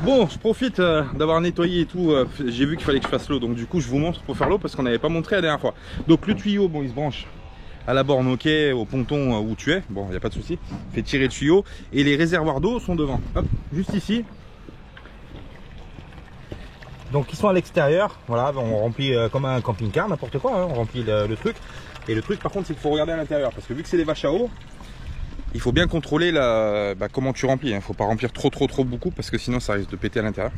Bon, je profite d'avoir nettoyé et tout. J'ai vu qu'il fallait que je fasse l'eau, donc du coup je vous montre pour faire l'eau parce qu'on n'avait pas montré la dernière fois. Donc le tuyau, bon, il se branche à la borne, ok, au ponton où tu es. Bon, il n'y a pas de souci. Fait tirer le tuyau et les réservoirs d'eau sont devant. Hop, juste ici. Donc ils sont à l'extérieur. Voilà, on remplit comme un camping-car, n'importe quoi. Hein, on remplit le truc. Et le truc, par contre, c'est qu'il faut regarder à l'intérieur parce que vu que c'est des vaches à eau, il faut bien contrôler comment tu remplis. Il ne faut pas remplir trop beaucoup parce que sinon ça risque de péter à l'intérieur.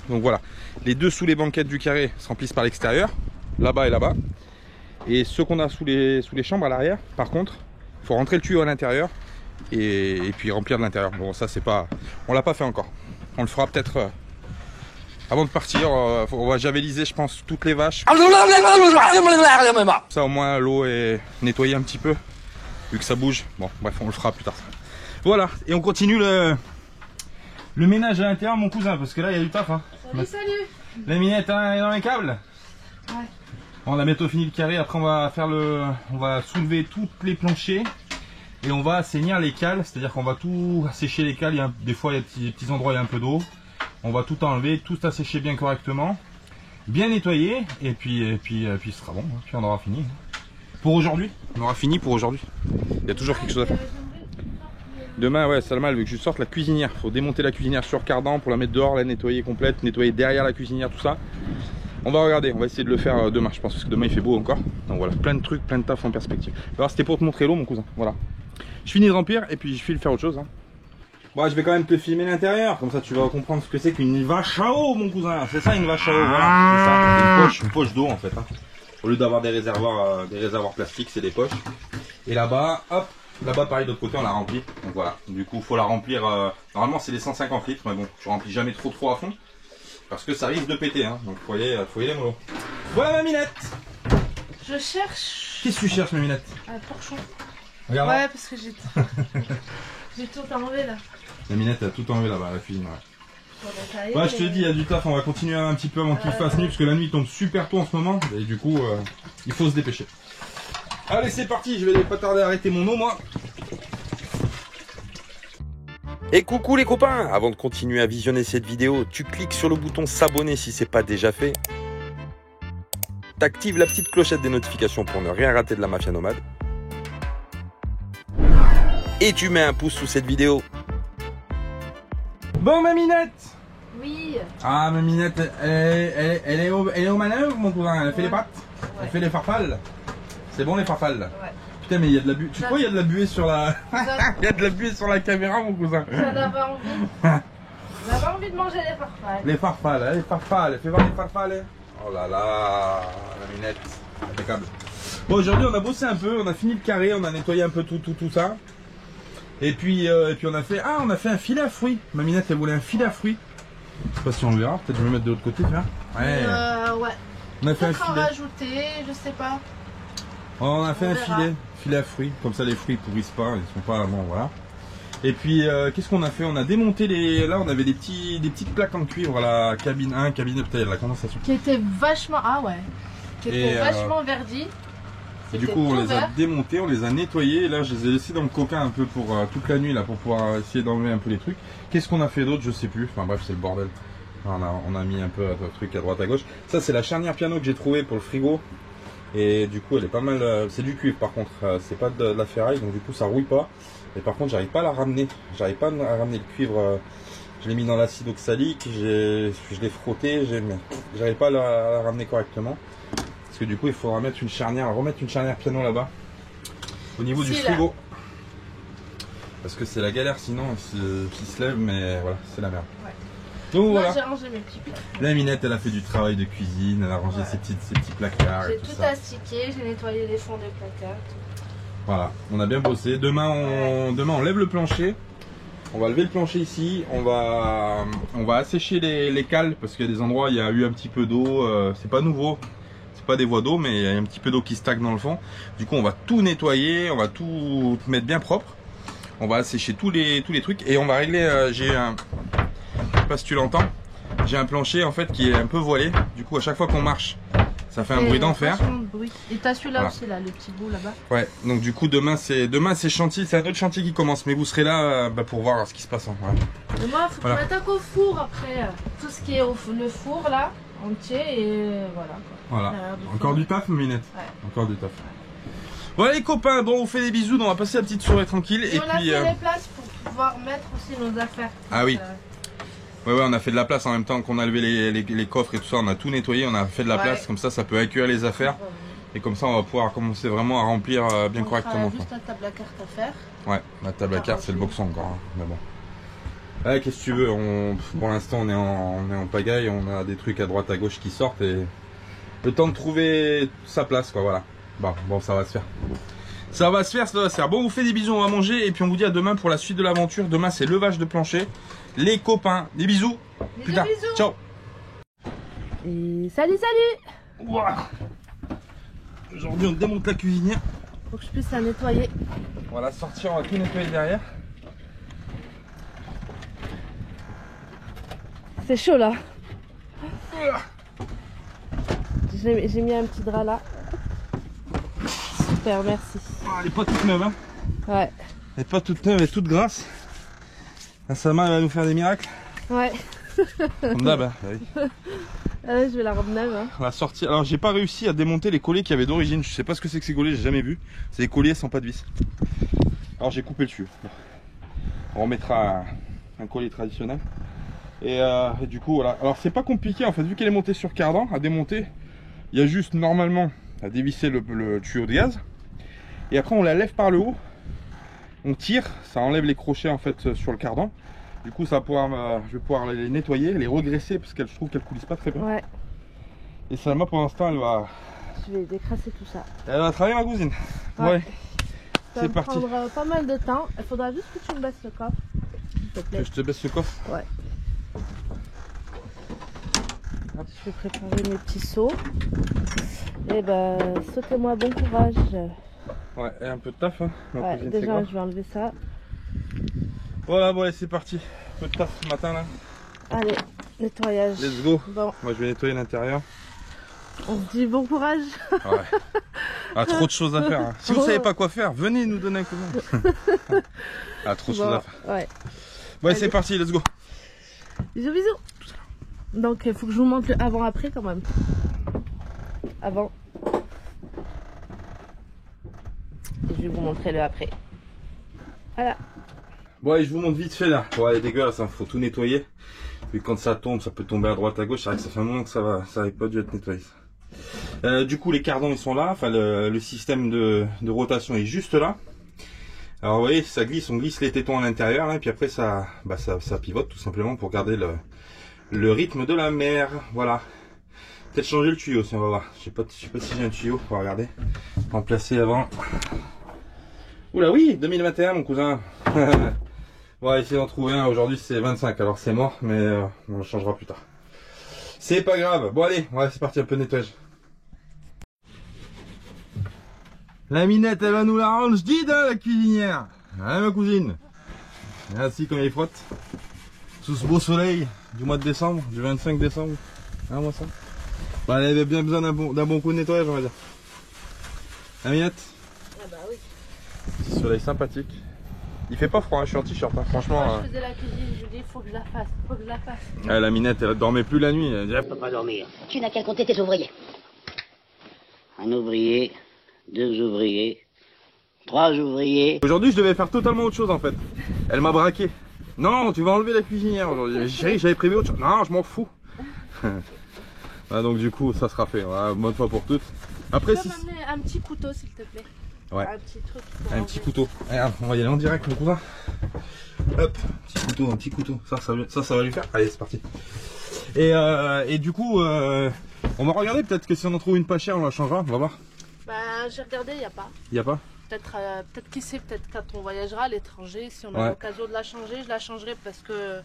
Donc voilà, les deux sous les banquettes du carré se remplissent par l'extérieur, là-bas et là-bas. Et ceux qu'on a sous les chambres à l'arrière, par contre, il faut rentrer le tuyau à l'intérieur et puis remplir de l'intérieur. Bon, ça c'est pas, on l'a pas fait encore. On le fera peut-être avant de partir. On va javeliser, je pense, toutes les vaches. Ça au moins l'eau est nettoyée un petit peu. Vu que ça bouge, bon bref, on le fera plus tard. Voilà, et on continue le ménage à l'intérieur, mon cousin, parce que là il y a du taf. Hein. Salut. La minette hein, est dans les câbles. Ouais. On a bientôt fini le carré, après on va faire on va soulever tous les planchers et on va assainir les cales, c'est-à-dire qu'on va tout assécher les cales. Des fois il y a des petits endroits, il y a un peu d'eau. On va tout enlever, tout assécher bien correctement, bien nettoyer, et puis ce sera bon, hein. Puis on aura fini. Pour aujourd'hui, on aura fini pour aujourd'hui. Il y a toujours quelque chose à faire. Demain, ouais, Salma, elle veut que je sorte la cuisinière. Il faut démonter la cuisinière sur cardan pour la mettre dehors, la nettoyer complète, nettoyer derrière la cuisinière, tout ça. On va regarder, on va essayer de le faire demain, je pense, parce que demain il fait beau encore. Donc voilà, plein de trucs, plein de taf en perspective. Alors c'était pour te montrer l'eau, mon cousin. Voilà. Je finis de remplir et puis je file faire autre chose. Hein. Bon, je vais quand même te filmer l'intérieur, comme ça tu vas comprendre ce que c'est qu'une vache à eau, mon cousin. C'est ça une vache à eau, voilà. C'est ça, une poche d'eau en fait. Hein. Au lieu d'avoir des réservoirs plastiques, c'est des poches. Et là-bas, hop, là-bas pareil, de l'autre côté on la remplit. Donc voilà, du coup il faut la remplir, normalement c'est les 150 litres, mais bon, tu remplis jamais trop à fond. Parce que ça risque de péter, hein. Donc faut y aller mollo. Voilà ma minette. Je cherche... Qu'est-ce que tu cherches ma minette? Un torchon. Regarde. Ouais, parce que j'ai tout enlevé là. La minette a tout enlevé là-bas, la cuisine, ouais. Ouais, je te dis, il y a du taf, on va continuer un petit peu avant qu'il fasse nuit, parce que la nuit tombe super tôt en ce moment, et du coup, il faut se dépêcher. Allez, c'est parti, je vais pas tarder à arrêter mon eau, moi. Et coucou les copains, avant de continuer à visionner cette vidéo, tu cliques sur le bouton s'abonner si c'est pas déjà fait. T'actives la petite clochette des notifications pour ne rien rater de la mafia nomade. Et tu mets un pouce sous cette vidéo. Bon, ma minette. Oui. Ah, ma minette, elle est aux manœuvres, mon cousin. Elle fait les pattes, elle fait les farfales. C'est bon les farfales. Ouais. Putain, mais il y a de la buée. Tu crois il y a de la buée sur la... Il y a de la buée sur la caméra, mon cousin. J'en avais envie. J'avais envie de manger les farfales. Les farfales, hein, les farfales. Fais voir les farfales. Oh là là, la minette. Impeccable. Bon, aujourd'hui, on a bossé un peu. On a fini le carré. On a nettoyé un peu tout ça. Et puis on a fait... Ah, on a fait un filet à fruits. Ma minette, elle voulait un filet à fruits. Je sais pas si on le verra. Peut-être je vais me mettre de l'autre côté, faire. Ouais. Ouais. On a fait un Peut-être en filet. rajouter, je sais pas. On a fait un filet à fruits, comme ça les fruits pourrissent pas, ils sont pas bon, voilà. Et puis qu'est-ce qu'on a fait? On a démonté là on avait des petites plaques en cuivre à la cabine 1, cabine peut-être la condensation. Qui était vachement qui était vachement verdi. Et du coup on les a démontés, on les a nettoyés, et là je les ai laissés dans le coquin un peu pour toute la nuit là pour pouvoir essayer d'enlever un peu les trucs. Qu'est-ce qu'on a fait d'autre? Je sais plus, enfin bref c'est le bordel. On a mis un peu de trucs à droite à gauche. Ça c'est la charnière piano que j'ai trouvé pour le frigo. Et du coup elle est pas mal, c'est du cuivre par contre, c'est pas de la ferraille, donc du coup ça rouille pas. Et par contre j'arrive pas à la ramener, j'arrive pas à ramener le cuivre, je l'ai mis dans l'acide oxalique, je l'ai frotté, j'arrive pas à la ramener correctement. Parce que du coup il faudra remettre une charnière piano là-bas, au niveau du frigo. Parce que c'est la galère sinon, qui se lève, mais voilà, c'est la merde. Ouais. Donc voilà. J'ai rangé mes petits placards. La minette, elle a fait du travail de cuisine, elle a rangé ses petits placards. J'ai tout astiqué, j'ai nettoyé les fonds des placards. Tout. Voilà, on a bien bossé. Demain on lève le plancher. On va lever le plancher ici. On va assécher les cales parce qu'il y a des endroits où il y a eu un petit peu d'eau. C'est pas nouveau, c'est pas des voies d'eau, mais il y a un petit peu d'eau qui stagne dans le fond. Du coup, on va tout nettoyer, on va tout mettre bien propre. On va assécher tous les trucs et on va régler. Je sais pas si tu l'entends, j'ai un plancher en fait qui est un peu voilé, du coup à chaque fois qu'on marche ça fait un bruit d'enfer. oui. Et t'as celui-là Voilà. aussi, là, le petit bout là-bas. Ouais, donc du coup demain c'est chantier, c'est un autre chantier qui commence, mais vous serez là pour voir ce qui se passe. Hein, voilà. Et moi, faut que je m'attaque au four après. Tout ce qui est le four là, entier, et voilà. Voilà. Encore du taf, Minette. Ouais. Encore du taf. Voilà les copains, bon on vous fait des bisous, on va passer la petite soirée tranquille. Et on a puis, fait les places pour pouvoir mettre aussi nos affaires. Ah oui. Ouais, on a fait de la place en même temps qu'on a levé les coffres et tout ça, on a tout nettoyé, on a fait de la place, comme ça peut accueillir les affaires. Et comme ça on va pouvoir commencer vraiment à remplir bien correctement. Juste la table à carte à faire. Ouais, la table à carte c'est le boxon encore, hein, mais bon. Ouais, qu'est-ce que tu veux, pour l'instant on est en pagaille, on a des trucs à droite à gauche qui sortent et le temps de trouver sa place quoi, voilà. Bon ça va se faire. Ça va se faire. Bon, on vous fait des bisous, on va manger et puis on vous dit à demain pour la suite de l'aventure. Demain c'est levage de plancher. Les copains, des bisous. Plus tard. Ciao. Et salut. Ouah. Aujourd'hui on démonte la cuisinière. Faut que je puisse la nettoyer. On va la sortir, on va tout nettoyer derrière. C'est chaud là. J'ai mis un petit drap là. Super, merci. Elle est pas toute neuve, hein. Ouais. Elle est pas toute neuve, elle est toute grasse. La Sama va nous faire des miracles. Ouais. Comme d'hab, hein. Oui. Je vais la rendre neuve. Hein. On l'a sorti. Alors j'ai pas réussi à démonter les colliers qu'il y avait d'origine. Je sais pas ce que c'est que ces colliers, j'ai jamais vu. C'est des colliers sans pas de vis. Alors j'ai coupé le tuyau. On remettra un collier traditionnel. Et du coup voilà. Alors c'est pas compliqué en fait, vu qu'elle est montée sur cardan, à démonter. Il y a juste normalement à dévisser le tuyau de gaz. Et après on la lève par le haut. On tire, ça enlève les crochets en fait sur le cardan. Du coup ça va pouvoir, je vais pouvoir les nettoyer, les regresser parce que je trouve qu'elles coulissent pas très bien. Ouais. Et Salma pour l'instant elle va... Je vais décrasser tout ça. Elle va travailler ma cousine. Ouais. Ça va prendre pas mal de temps. Il faudra juste que tu me baisses le coffre. S'il te plaît. Que je te baisse le coffre. Ouais. Hop. Je vais préparer mes petits seaux. Et ben, sautez-moi bon courage. Ouais, et un peu de taf. Hein, ouais, déjà je vais enlever ça. Voilà, bon allez c'est parti. Un peu de taf ce matin là. Allez, nettoyage. Let's go. Bon. Moi je vais nettoyer l'intérieur. On se dit bon courage. Ouais. Ah, trop de choses à faire. Hein. Si vous savez pas quoi faire, venez nous donner un coup de main. Ah, trop de choses à faire. Ouais. Bon allez c'est parti, let's go. Bisous. Donc il faut que je vous montre le avant-après quand même. Avant. Et je vais vous montrer le après. Voilà. Bon allez je vous montre vite fait là. Bon elle est dégueulasse, hein. Faut tout nettoyer. Puis quand ça tombe, ça peut tomber à droite à gauche. C'est vrai que ça fait un moment que ça n'avait pas dû être nettoyé. Du coup les cardans ils sont là. Enfin le système de rotation est juste là. Alors vous voyez ça glisse, on glisse les tétons à l'intérieur et puis après ça pivote tout simplement pour garder le rythme de la mer. Voilà. Peut-être changer le tuyau si on va voir. Je sais pas si j'ai un tuyau, on va regarder. Remplacer avant. Oula oui, 2021 mon cousin. On va essayer d'en trouver un. Aujourd'hui c'est 25, alors c'est mort, mais on le changera plus tard. C'est pas grave. Bon allez, ouais, c'est parti, un peu de nettoyage. La Minette elle va nous la rendre, je dis la cuisinière. Hein ma cousine. Ainsi comme il frotte. Sous ce beau soleil du mois de décembre, du 25 décembre. Hein moi ça. Bah, elle avait bien besoin d'un bon coup de nettoyage on va dire. La Minette. Ah bah oui. Petit soleil sympathique. Il fait pas froid, hein, je suis en t-shirt, hein, franchement. Moi, je faisais la cuisine, je dis faut que je la fasse, Ah, la Minette, elle dormait plus la nuit. Elle Je peux pas dormir. Tu n'as qu'à compter tes ouvriers. Un ouvrier, 2 ouvriers, 3 ouvriers. Aujourd'hui, je devais faire totalement autre chose en fait. Elle m'a braqué. Non, tu vas enlever la cuisinière aujourd'hui. Mais chérie, j'avais prévu autre chose. Non, je m'en fous. Ah, donc du coup, ça sera fait. Voilà, bonne fois pour toutes. Après, tu peux m'amener un petit couteau s'il te plaît. Ouais. Un petit truc. Un petit couteau. Regarde, on va y aller en direct, mon cousin. Hop, un petit couteau. Ça va lui faire. Allez, c'est parti. Et du coup, on va regarder. Peut-être que si on en trouve une pas chère, on la changera. On va voir. Bah, j'ai regardé, il n'y a pas. Il n'y a pas. Peut-être qui sait, peut-être quand on voyagera à l'étranger, si on a l'occasion de la changer, je la changerai parce que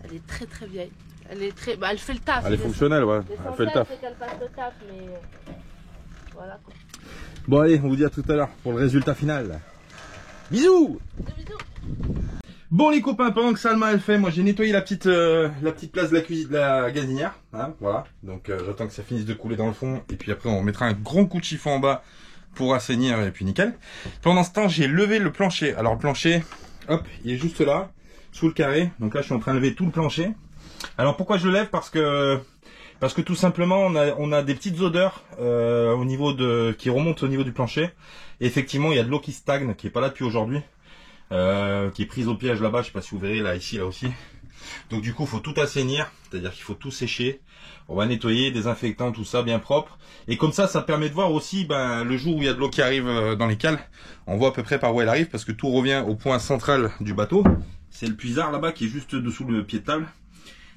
elle est très très vieille. Elle est très, bah, elle fait le taf. Elle est fonctionnelle, ouais. Elle fait le taf. C'est qu'elle passe le taf, mais voilà quoi. Bon allez, on vous dit à tout à l'heure pour le résultat final. Bisous. Bisous. Bon les copains, pendant que Salma elle fait, moi j'ai nettoyé la petite place de la cuisine, de la gazinière, hein, voilà. Donc j'attends que ça finisse de couler dans le fond, et puis après on mettra un grand coup de chiffon en bas pour assainir, et puis nickel. Pendant ce temps, j'ai levé le plancher. Alors le plancher, hop, il est juste là, sous le carré. Donc là je suis en train de lever tout le plancher. Alors pourquoi je le lève? Parce que tout simplement on a des petites odeurs qui remontent au niveau du plancher. Et effectivement il y a de l'eau qui stagne, qui est pas là depuis aujourd'hui. Qui est prise au piège là-bas, je sais pas si vous verrez, là, ici, là aussi. Donc du coup, il faut tout assainir, c'est-à-dire qu'il faut tout sécher. On va nettoyer, désinfectant, tout ça, bien propre. Et comme ça peut de voir aussi, le jour où il y a de l'eau qui arrive dans les cales, on voit à peu près par où elle arrive, parce que tout revient au point central du bateau. C'est le puisard là-bas qui est juste dessous le pied de table.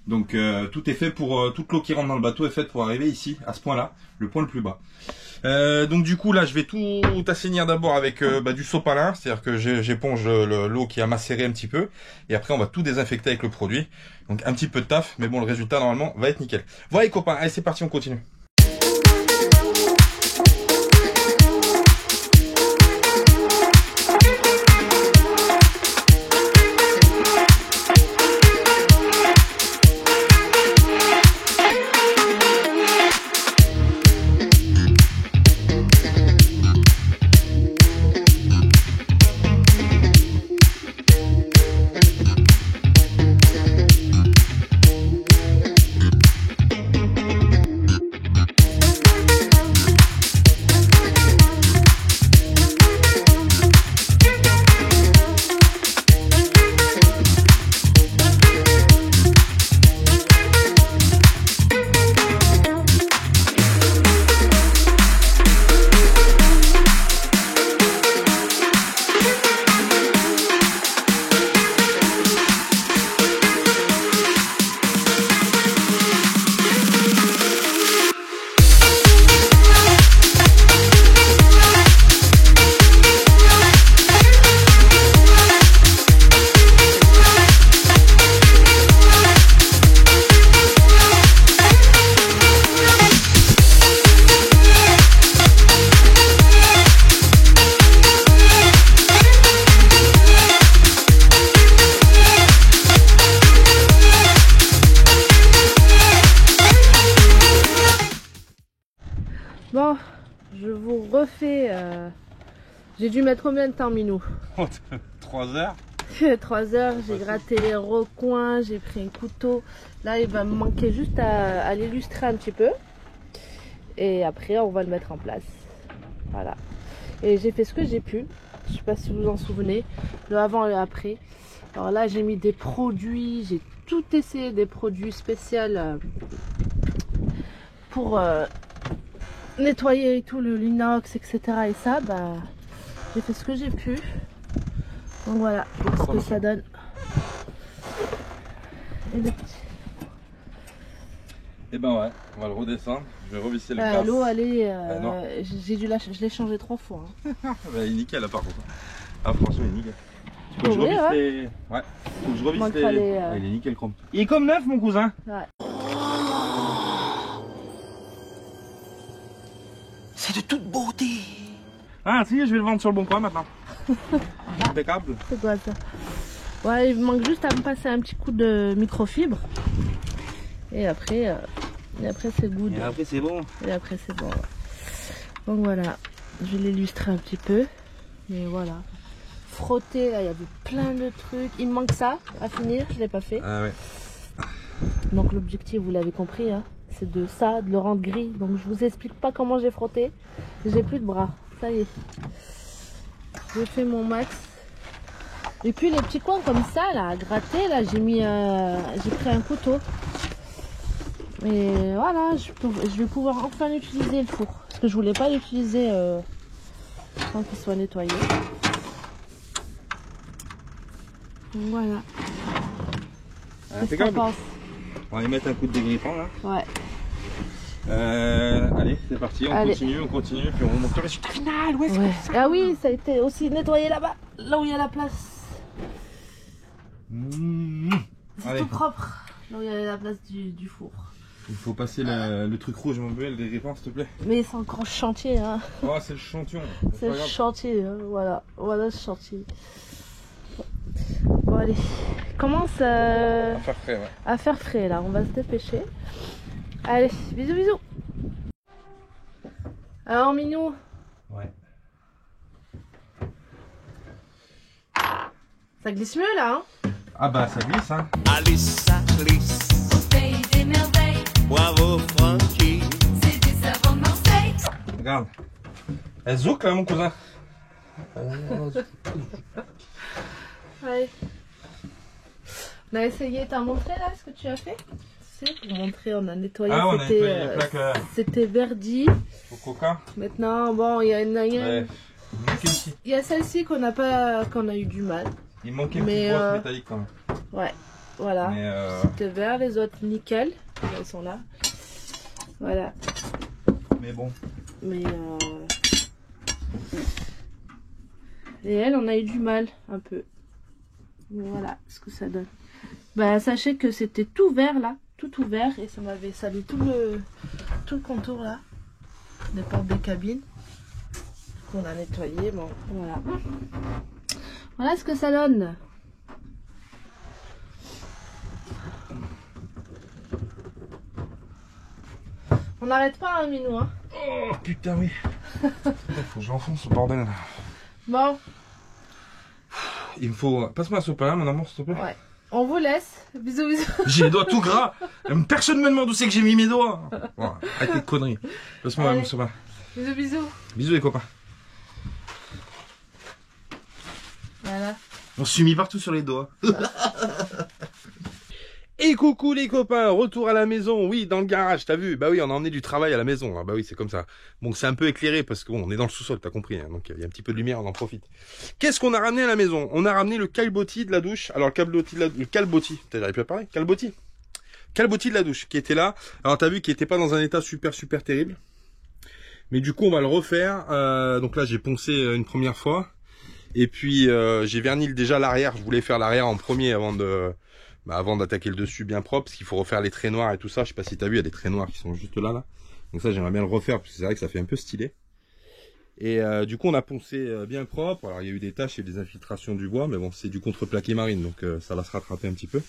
Donc tout est fait pour toute l'eau qui rentre dans le bateau est faite pour arriver ici, à ce point-là, le point le plus bas. Donc du coup là je vais tout assainir d'abord avec du sopalin, c'est-à-dire que j'éponge l'eau qui a macéré un petit peu, et après on va tout désinfecter avec le produit. Donc un petit peu de taf, mais bon le résultat normalement va être nickel. Voilà les copains, allez c'est parti, on continue. Bon, je vous refais. J'ai dû mettre combien de temps, Minou? 3 heures. 3 heures, j'ai gratté les recoins, j'ai pris un couteau. Là, il va me manquer juste à l'illustrer un petit peu. Et après, on va le mettre en place. Voilà. Et j'ai fait ce que j'ai pu. Je sais pas si vous vous en souvenez. Le avant et le après. Alors là, j'ai mis des produits. J'ai tout essayé, des produits spéciaux pour nettoyer tout l'inox, etc. Et ça, j'ai fait ce que j'ai pu. Donc voilà ce que ça donne. Et ben ouais, on va le redescendre. Je vais revisser le gaz. L'eau, elle est. Je l'ai changé 3 fois. Hein. Il est nickel là par contre. Ah franchement il est nickel. Faut que je Oui, revisse les. Ouais. Faut que je revisse les. Il est nickel chrome. Il est comme neuf mon cousin. Ouais. C'est de toute beauté. Ah si, je vais le vendre sur le bon coin maintenant. Impeccable. C'est quoi ça? Ouais, il me manque juste à me passer un petit coup de microfibre. Et après c'est good. Et après c'est bon. Et après c'est bon. Donc voilà, je vais l'illustrer un petit peu. Mais voilà. Frotter, là il y avait plein de trucs. Il me manque ça à finir, je l'ai pas fait. Ah ouais. Donc l'objectif, vous l'avez compris, hein, c'est de le rendre gris. Donc je vous explique pas comment j'ai frotté. J'ai plus de bras, ça y est. J'ai fait mon max. Et puis les petits coins comme ça, là, à gratter, là, j'ai pris un couteau. Et voilà, je vais pouvoir enfin utiliser le four. Parce que je voulais pas l'utiliser sans qu'il soit nettoyé. Donc voilà. Qu'est-ce que t'en penses? On va y mettre un coup de dégrippant là. Ouais. Allez, c'est parti, on continue, puis on remonte le résultat final. Ouais, ouais. Ah oui, ça a été aussi nettoyé là-bas, là où il y a la place. C'est tout propre, là où il y a la place du four. Il faut passer le truc rouge, mon bébé, le dégrippant, s'il te plaît. Mais c'est encore chantier, hein. Oh, c'est le chantier. C'est le chantier, hein. Voilà ce chantier. Bon, allez. Allez, commence frais, ouais. à faire frais là, on va se dépêcher. Allez, bisous bisous. Alors Minou. Ouais. Ça glisse mieux là, hein? Ah bah ça glisse, hein. Alice, ça glisse. Au pays des merveilles, Bravo, Francky. c'est des savants de Marseille. Regarde. Elle zouk là, mon cousin. Allez. On a essayé, t'as montré là ce que tu as fait? C'est pour montrer, on a nettoyé, Ah, on a nettoyé les plaques c'était verdi. au coca. Maintenant, bon, il y a une, Ouais. il y a celle-ci qu'on a eu du mal. Il manquait une Mais, petite brosse métallique quand même. Ouais, voilà. Mais C'était vert, les autres nickel. Elles sont là. Voilà. mais bon. Mais et elle, on a eu du mal un peu. Voilà ce que ça donne. Bah sachez que c'était tout vert là, tout ouvert et ça m'avait sali tout le contour là des portes des cabines qu'on a nettoyé. Bon, voilà. Voilà ce que ça donne. On n'arrête pas, hein, Minou, hein. Oh putain, oui. Faut que j'enfonce ce bordel là. Bon, Il me faut. Passe-moi un sopalin, mon amour, s'il te plaît. ouais. On vous laisse. Bisous, bisous. J'ai les doigts tout gras. Personne me demande où c'est que j'ai mis mes doigts. Bon, arrête tes conneries. Passe-moi Allez. un sopalin. Bisous, bisous. Bisous les copains. Voilà. On se mis partout sur les doigts. Et coucou les copains, retour à la maison, oui, dans le garage, t'as vu? Bah oui, on a emmené du travail à la maison, ah bah oui, c'est comme ça. Bon, c'est un peu éclairé parce que bon, on est dans le sous-sol, t'as compris, hein, donc il y a un petit peu de lumière, on en profite. Qu'est-ce qu'on a ramené à la maison? On a ramené le calbotti de la douche. Alors le calbotti, j'arrive plus à parler, calbotti de la douche, qui était là. Alors t'as vu qu'il était pas dans un état super terrible. Mais du coup, on va le refaire. Donc là, j'ai poncé une première fois. Et puis, j'ai verni déjà l'arrière. Je voulais faire l'arrière en premier avant d'attaquer le dessus bien propre, parce qu'il faut refaire les traits noirs et tout ça. Je sais pas si t'as vu, il y a des traits noirs qui sont juste là. Donc ça, j'aimerais bien le refaire, parce que c'est vrai que ça fait un peu stylé. Et du coup, on a poncé bien propre. Alors, il y a eu des taches et des infiltrations du bois, mais bon, c'est du contreplaqué marine, donc ça va se rattraper un petit peu.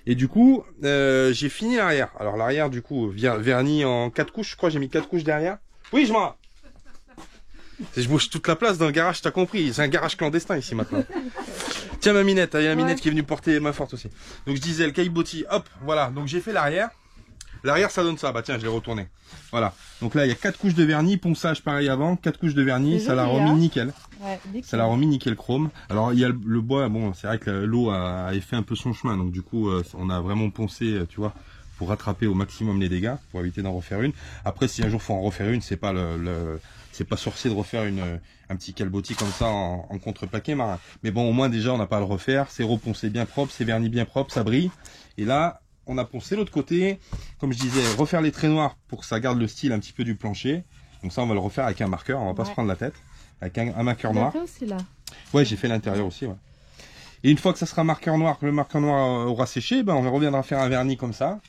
Et du coup, j'ai fini l'arrière. Alors l'arrière, du coup, verni en 4 couches, je crois, j'ai mis 4 couches derrière. Oui, je m'en... Je bouge toute la place dans le garage, t'as compris. C'est un garage clandestin ici maintenant. Tiens ma minette, il y a la minette qui est venue porter main forte aussi. Donc je disais le caillebotis, hop, voilà. Donc j'ai fait l'arrière. L'arrière ça donne ça, bah tiens je l'ai retourné. Voilà. Donc là il y a 4 couches de vernis, ponçage pareil avant, 4 couches de vernis, ça l'a remis nickel. Ouais, Ça l'a remis nickel chrome. Alors il y a le bois, bon c'est vrai que l'eau a fait un peu son chemin. Donc du coup on a vraiment poncé, tu vois, pour rattraper au maximum les dégâts, pour éviter d'en refaire une. Après si un jour faut en refaire une, c'est pas c'est pas sorcier de refaire un petit calbotis comme ça en contreplaqué marin. Mais bon, au moins déjà, on n'a pas à le refaire. C'est reponcé bien propre, c'est verni bien propre, ça brille. Et là, on a poncé l'autre côté. Comme je disais, refaire les traits noirs pour que ça garde le style un petit peu du plancher. Donc ça, on va le refaire avec un marqueur. On va pas se prendre la tête. Avec un marqueur noir. Aussi, là. Ouais, j'ai fait l'intérieur aussi, ouais. Et une fois que ça sera marqueur noir, que le marqueur noir aura séché, ben on reviendra faire un vernis comme ça.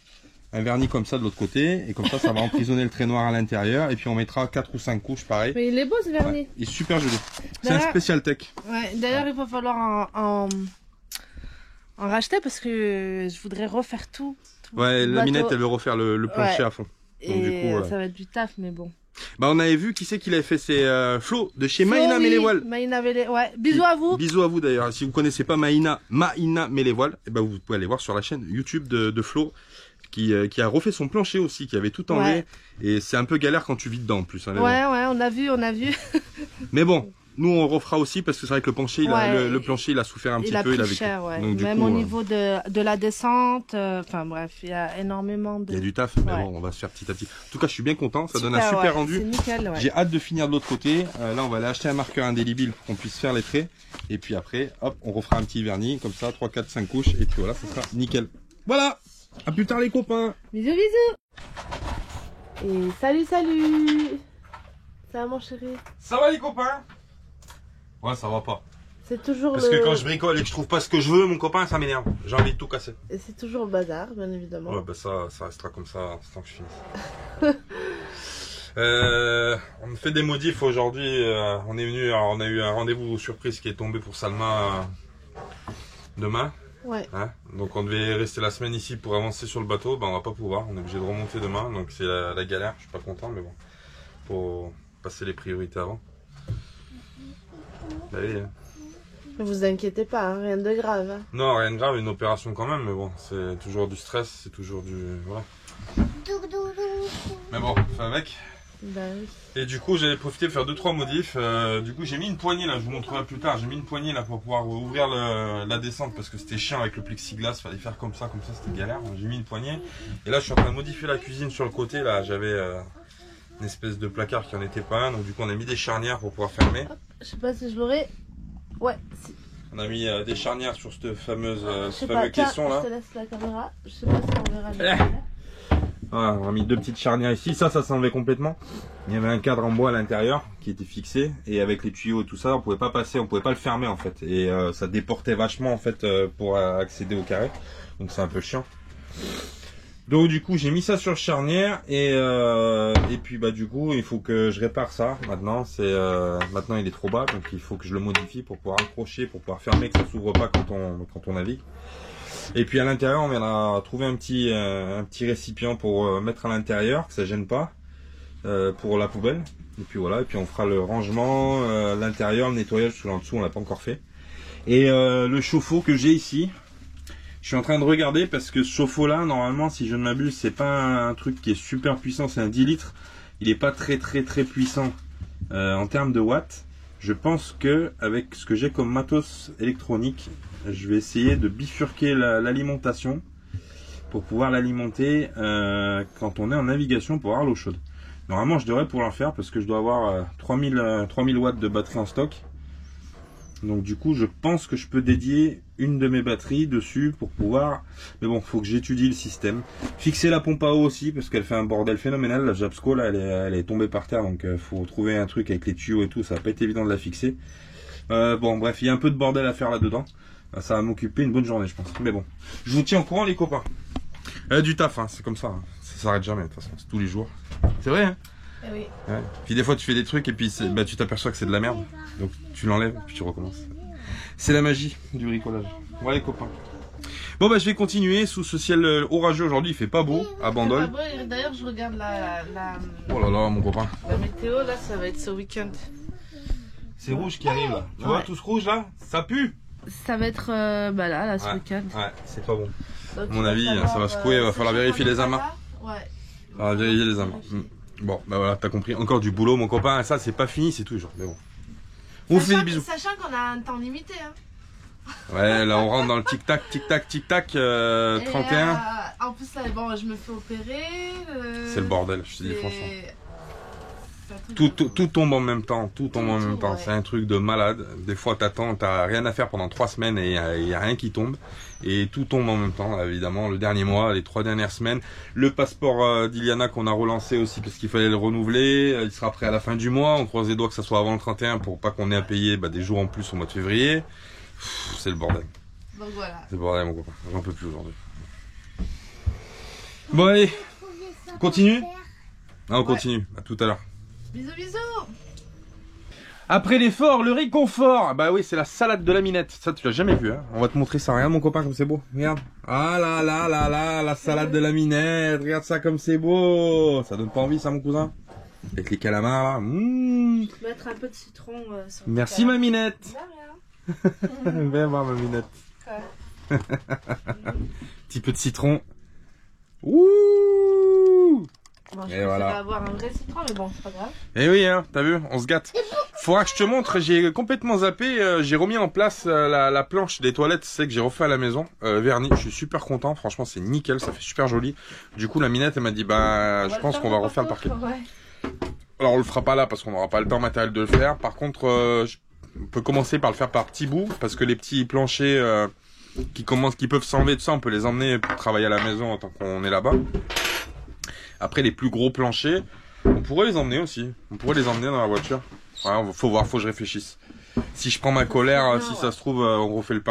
Un vernis comme ça de l'autre côté, et comme ça va emprisonner le trait noir à l'intérieur, et puis on mettra 4 ou 5 couches pareil. Mais il est beau ce vernis. Ouais, il est super joli. C'est un spécial tech. Ouais, d'ailleurs il va falloir en racheter parce que je voudrais refaire tout Ouais, la bateau. minette elle veut refaire le plancher à fond. Donc, Et du coup, ça va être du taf, mais bon. Bah on avait vu qui c'est qui l'avait fait, c'est Flo de chez Maïna Mélévoile. Maïna Mélévoile, ouais. Bisous à vous. Bisous à vous d'ailleurs. Si vous connaissez pas Maïna Mélévoile, et ben vous pouvez aller voir sur la chaîne YouTube de Flo. Qui a refait son plancher aussi, qui avait tout enlevé. Ouais. Et c'est un peu galère quand tu vis dedans en plus. Hein, Ouais, on a vu. Mais bon, nous on refera aussi parce que c'est vrai que le plancher, le plancher il a souffert un petit peu. Il a pris cher, ouais. Donc, même au niveau de la descente, enfin bref, il y a énormément de... Il y a du taf, mais bon, on va se faire petit à petit. En tout cas, je suis bien content, ça donne un super ouais, rendu. C'est nickel, ouais. J'ai hâte de finir de l'autre côté. Là, on va aller acheter un marqueur indélébile pour qu'on puisse faire les traits. Et puis après, hop, on refera un petit vernis, comme ça, 3, 4, 5 couches. Et puis voilà, ça sera nickel. Voilà! À plus tard les copains. Bisous. Et salut. Ça va mon chéri? Ça va les copains? Ouais, ça va pas. C'est toujours Parce que quand je bricole et que je trouve pas ce que je veux, mon copain, ça m'énerve. J'ai envie de tout casser. Et c'est toujours le bazar, bien évidemment. Ouais, bah ça restera comme ça tant que je finisse. On fait des modifs aujourd'hui. On est venu, alors on a eu un rendez-vous surprise qui est tombé pour Salma demain. Ouais. Hein, donc on devait rester la semaine ici pour avancer sur le bateau, ben on va pas pouvoir, on est obligé de remonter demain, donc c'est la galère, je suis pas content, mais bon, faut passer les priorités avant. Allez, hein. Ne vous inquiétez pas, hein, rien de grave. Hein. Non, rien de grave, une opération quand même, mais bon, c'est toujours du stress, c'est toujours du... voilà. Mais bon, on fait avec. Bah oui. Et du coup, j'avais profité de faire 2-3 modifs. Du coup, j'ai mis une poignée là, je vous montrerai plus tard. J'ai mis une poignée là pour pouvoir ouvrir la descente parce que c'était chiant avec le plexiglas. Fallait faire comme ça, c'était galère. J'ai mis une poignée. Et là, je suis en train de modifier la cuisine sur le côté. Là, j'avais une espèce de placard qui en était pas un. Donc, du coup, on a mis des charnières pour pouvoir fermer. Hop, je sais pas si je l'aurai. Ouais, si. On a mis des charnières sur cette fameuse Je sais fameux pas, tiens, caisson là. je te laisse la caméra. Je sais pas si on verra. Voilà, on a mis 2 petites charnières ici, ça s'enlevait complètement. Il y avait un cadre en bois à l'intérieur qui était fixé et avec les tuyaux et tout ça, on pouvait pas passer, on pouvait pas le fermer en fait. Et ça déportait vachement en fait pour accéder au carré. Donc c'est un peu chiant. Donc du coup j'ai mis ça sur charnière et puis bah du coup il faut que je répare ça. Maintenant maintenant il est trop bas donc il faut que je le modifie pour pouvoir accrocher, pour pouvoir fermer, que ça s'ouvre pas quand on navigue. Et puis à l'intérieur, on viendra trouver un petit récipient pour mettre à l'intérieur, que ça gêne pas, pour la poubelle. Et puis voilà, et puis on fera le rangement, l'intérieur, le nettoyage, parce que là en dessous on l'a pas encore fait. Et le chauffe-eau que j'ai ici, je suis en train de regarder parce que ce chauffe-eau là, normalement, si je ne m'abuse, c'est pas un truc qui est super puissant, c'est un 10 litres. Il est pas très puissant en termes de watts. Je pense que avec ce que j'ai comme matos électronique, je vais essayer de bifurquer l'alimentation pour pouvoir l'alimenter quand on est en navigation pour avoir l'eau chaude. Normalement, je devrais pouvoir le faire parce que je dois avoir 3000 watts de batterie en stock. Donc du coup, je pense que je peux dédier une de mes batteries dessus pour pouvoir... Mais bon, il faut que j'étudie le système. Fixer la pompe à eau aussi parce qu'elle fait un bordel phénoménal. La Japsco, là, elle est tombée par terre. Donc faut trouver un truc avec les tuyaux et tout. Ça va pas être évident de la fixer. Bon, bref, il y a un peu de bordel à faire là-dedans. Ça va m'occuper une bonne journée, je pense. Mais bon, je vous tiens au courant, les copains. Du taf, hein, c'est comme ça. Hein. Ça s'arrête jamais, de toute façon. C'est tous les jours. C'est vrai, hein? Oui. Ouais. Puis des fois, tu fais des trucs et puis bah, tu t'aperçois que c'est de la merde. Donc tu l'enlèves puis tu recommences. C'est la magie du bricolage. Voilà, les copains. Bon, bah je vais continuer sous ce ciel orageux aujourd'hui. Il fait pas beau à Bandol. D'ailleurs, je regarde la Oh là là, mon copain. La météo, là, ça va être ce week-end. C'est rouge qui arrive là. Tu vois, tout ce rouge là, ça pue. Ça va être bah là, ce week-end. Ouais, c'est pas bon. Donc, à mon avis, ça va secouer, il va falloir vérifier les amas. Ouais. Il va vérifier les amas. Bon, bah voilà, t'as compris. Encore du boulot, mon copain. Ça, c'est pas fini, c'est toujours. Mais bon. On vous fait des bisous. Sachant qu'on a un temps limité. Hein. Ouais, là, on rentre dans le tic-tac, tic-tac, tic-tac, 31. En plus, là, bon, je me fais opérer. C'est le bordel, je te dis franchement. Tout tombe en même temps, tout tombe en même temps. Ouais. C'est un truc de malade. Des fois, t'attends, t'as rien à faire pendant 3 semaines et il y a rien qui tombe. Et tout tombe en même temps, là, évidemment. Le dernier mois, les 3 dernières semaines. Le passeport d'Iliana qu'on a relancé aussi parce qu'il fallait le renouveler. Il sera prêt à la fin du mois. On croise les doigts que ça soit avant le 31 pour pas qu'on ait à payer des jours en plus au mois de février. C'est le bordel. Donc voilà. C'est le bordel, mon copain. J'en peux plus aujourd'hui. Bon, allez. On continue? Ah, on continue. À tout à l'heure. Bisous, bisous. Après l'effort, le réconfort. Bah oui, c'est la salade de la minette. Ça, tu l'as jamais vu, hein. On va te montrer ça. Regarde, mon copain, comme c'est beau. Regarde. Ah là là là là, la salade de la minette. Regarde ça comme c'est beau. Ça donne pas envie, ça, mon cousin? Avec les calamars, là. Mmh. Mettre un peu de citron sur le Merci, ma minette. De rien. Viens voir, ma minette. Ouais. Petit peu de citron. Ouh. Bon, je et voilà. avoir un vrai citron, mais bon, c'est pas grave. Eh oui, hein, t'as vu, on se gâte. Faudra que je te montre, j'ai complètement zappé, j'ai remis en place la planche des toilettes, c'est que j'ai refait à la maison, vernis, je suis super content, franchement c'est nickel, ça fait super joli. Du coup la minette elle m'a dit, bah je pense qu'on va refaire le parquet. Ouais. Alors on le fera pas là parce qu'on n'aura pas le temps matériel de le faire, par contre on peut commencer par le faire par petits bouts, parce que les petits planchers qui peuvent s'enlever de ça, on peut les emmener pour travailler à la maison tant qu'on est là-bas. Après les plus gros planchers, on pourrait les emmener aussi. On pourrait les emmener dans la voiture. Ouais, faut voir, faut que je réfléchisse. Si je prends ma colère, Non, si ouais. ça se trouve, on refait le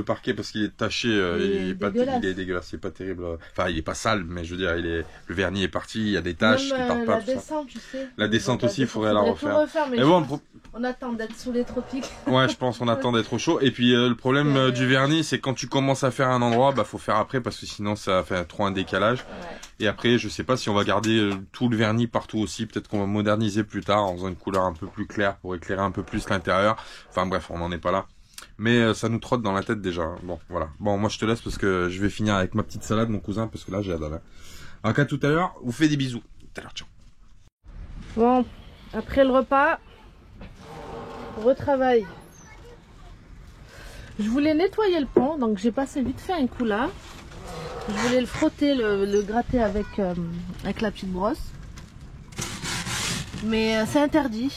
parquet parce qu'il est taché, il est dégueulasse, c'est pas terrible. Enfin, il est pas sale, mais je veux dire, le vernis est parti, il y a des taches Même, qui partent pas. la tout ça. descente, tu sais. La descente aussi, il faudrait la tout refaire. mais Mais je bon, pense- on attend d'être sous les tropiques. ouais, je pense qu'on attend d'être au chaud. Et puis le problème du vernis, c'est quand tu commences à faire un endroit, bah faut faire après parce que sinon ça fait trop un décalage. Ouais. Et après, je sais pas si on va garder tout le vernis partout aussi. Peut-être qu'on va moderniser plus tard en faisant une couleur un peu plus claire pour éclairer un peu plus l'intérieur. Enfin bref, on n'en est pas là. Mais ça nous trotte dans la tête déjà. Bon, voilà. Bon, moi je te laisse parce que je vais finir avec ma petite salade, mon cousin, parce que là j'ai la dalle. Donc à tout à l'heure, vous faites des bisous. Tout à l'heure, ciao. Bon, après le repas, retravail. Je voulais nettoyer le pont, donc j'ai passé vite fait un coup là. Je voulais le frotter, le gratter avec la petite brosse. Mais c'est interdit.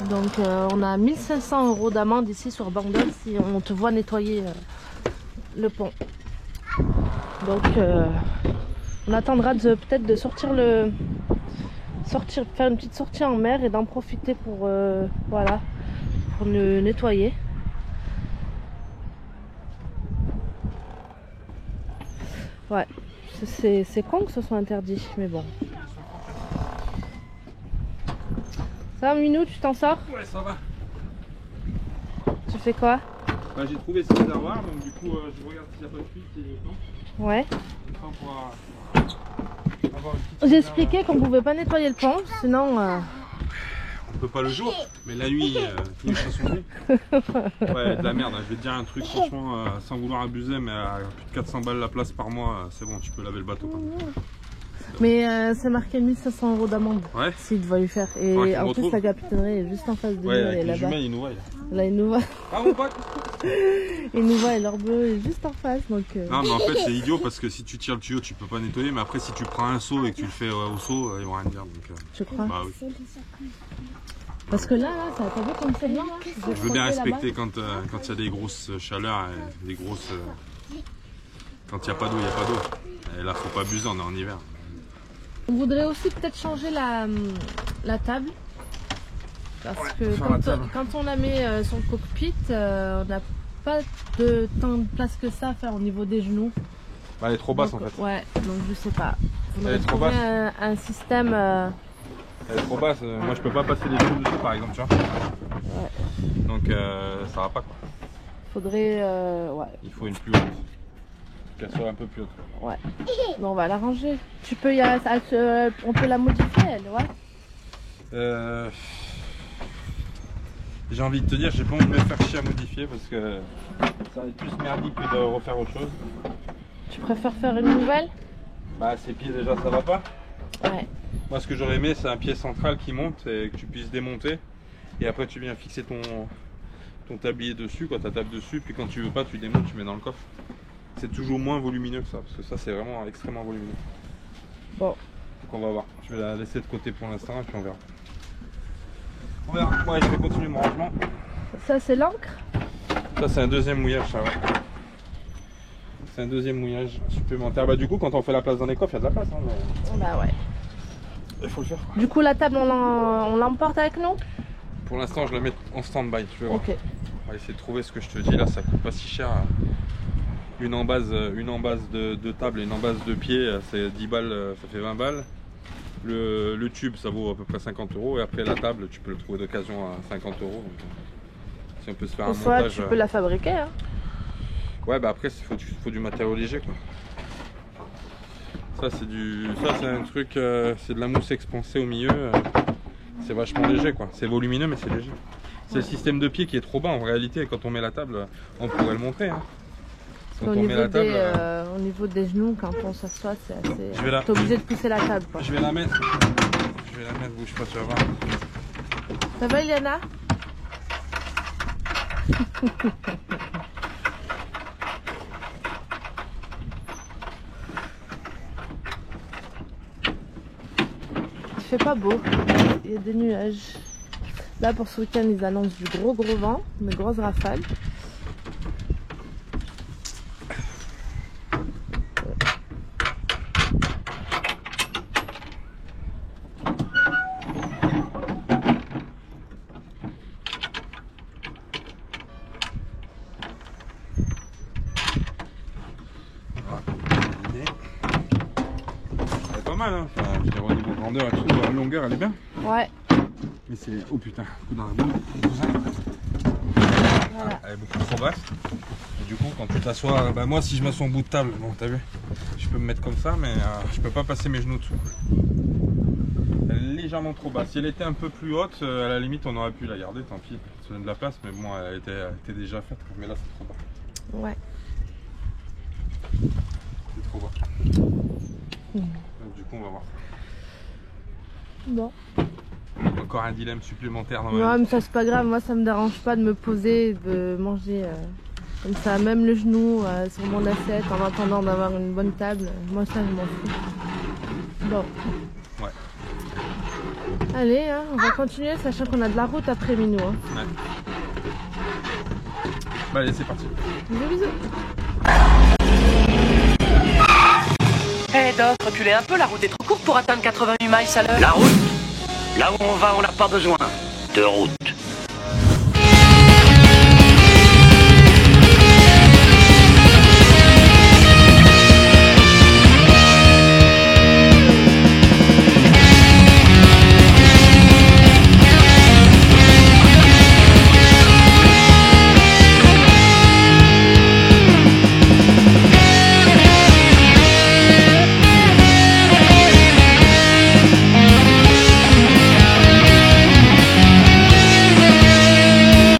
Donc on a 1500 € d'amende ici sur Bandol si on te voit nettoyer le pont. Donc on attendra peut-être de sortir faire une petite sortie en mer et d'en profiter pour voilà, pour le nettoyer. Ouais, c'est con que ce soit interdit, mais bon. Ça va, Minou, tu t'en sors? Ouais, ça va. Tu fais quoi? Bah, j'ai trouvé ce réservoir, donc du coup, je regarde s'il n'y a pas de fuite et le temps. Ouais. Le temps pour avoir une petite J'ai expliqué qu'on pouvait pas nettoyer le pont, sinon... On peut pas le jour, mais la nuit, tout le monde son nez. Ouais, de la merde, hein. Je vais te dire un truc, franchement, sans vouloir abuser, mais à plus de 400 balles la place par mois, c'est bon, tu peux laver le bateau. Quoi. Mais c'est marqué 1500 € d'amende, Ouais. s'il doit lui faire. Et Faudra qu'il me en plus, retrouve. la capitainerie est juste en face de nous, Ouais, elle est avec les là-bas. jumelles, ils nous voient. Là, il nous voit. Ah, mon pote. Il nous voit et leur bleu est juste en face, donc... Non, mais en fait, c'est idiot parce que si tu tires le tuyau, tu peux pas nettoyer, mais après, si tu prends un seau et que tu le fais au seau, ils vont rien dire. Donc, Je crois. bah oui. Parce que là, t'as vu comme c'est blanc là? Je veux bien respecter quand il y a des grosses chaleurs et des grosses. Quand il n'y a pas d'eau, il n'y a pas d'eau. Et là, faut pas abuser, on est en hiver. On voudrait aussi peut-être changer la table. Parce que faire la table. quand on la met sur le cockpit, on n'a pas de tant de place que ça à faire au niveau des genoux. Bah, elle est trop basse Donc, en fait. Ouais, donc je sais pas. Elle Faudrait est trop trouver basse. un système. Elle est trop basse. Moi, je peux pas passer les genoux dessus par exemple, tu vois. Donc, ça va pas quoi. Faudrait. Ouais. Il faut une plus haute. Qu'elle soit un peu plus haute. Ouais. Bon, on va la ranger. Tu peux on peut la modifier, elle, ouais. J'ai envie de te dire, j'ai pas envie de me faire chier à modifier parce que ça va être plus merdique que de refaire autre chose. Tu préfères faire une nouvelle? Bah, ces pieds déjà, ça va pas. Ouais. Moi, ce que j'aurais aimé, c'est un pied central qui monte et que tu puisses démonter. Et après, tu viens fixer ton tablier dessus, quoi, ta table dessus. Puis quand tu veux pas, tu démontes, tu mets dans le coffre. C'est toujours moins volumineux que ça, parce que ça, c'est vraiment extrêmement volumineux. Bon. Donc, on va voir. Je vais la laisser de côté pour l'instant et puis on verra. On verra. Ouais, je vais continuer mon rangement. Ça, c'est l'encre? Ça, c'est un deuxième mouillage, ça, ouais. C'est un deuxième mouillage supplémentaire. Bah, du coup, quand on fait la place dans les coffres, il y a de la place. Hein, mais... Bah ouais. Il faut le faire. Du coup, la table, on l'emporte avec nous? Pour l'instant, je la mets en stand-by. Tu veux voir. Ok. On va essayer de trouver ce que je te dis là. Ça coûte pas si cher. Une en base de table et une en base de pied, c'est 10 balles, ça fait 20 balles. Le tube, ça vaut à peu près 50 €. Et après, la table, tu peux le trouver d'occasion à 50 €. Donc, si on peut se faire un Ou soit montage. tu peux la fabriquer, hein. Ouais, bah après, il faut du matériau léger, quoi. Ça, c'est un truc, c'est de la mousse expansée au milieu. C'est vachement léger, quoi. C'est volumineux, mais c'est léger. C'est le système de pied qui est trop bas en réalité. Quand on met la table, on pourrait le montrer. Hein. Quand Au on met niveau, la table, au niveau des genoux, quand on s'assoit, c'est assez. Je vais la- T'es obligé de pousser la table, quoi. je vais la mettre. Bouge pas, tu vas voir. Ça va, Eliana? Il fait pas beau, il y a des nuages. Là, pour ce week-end, ils annoncent du gros vent, des grosses rafales. mal, hein. Enfin, je dirais au niveau grandeur et tout, la longueur elle est bien. Ouais. Mais c'est. Oh putain, coup dans la boule. Voilà. Elle est beaucoup trop basse. Et du coup, quand tu t'assois, bah moi si je m'assois au bout de table, bon t'as vu, je peux me mettre comme ça, mais je peux pas passer mes genoux dessous. Elle est légèrement trop basse. Si elle était un peu plus haute, à la limite on aurait pu la garder, tant pis, ça donne de la place, mais bon, elle était déjà faite. Mais là c'est trop bas. Ouais. C'est trop bas. Donc, du coup, on va voir. Bon. Encore un dilemme supplémentaire dans Ouais, ma vie. mais ça c'est pas grave, moi ça me dérange pas de me poser, de manger comme ça, même le genou sur mon assiette en attendant d'avoir une bonne table. Moi ça je m'en fous. Bon. Ouais. Allez, hein, on va continuer, sachant qu'on a de la route après Minou. Hein. Ouais. Bah allez, c'est parti. Bisous, bisous. Hé Doc, reculez un peu, la route est trop courte pour atteindre 88 miles à l'heure. La route, là où on va, on n'a pas besoin de route.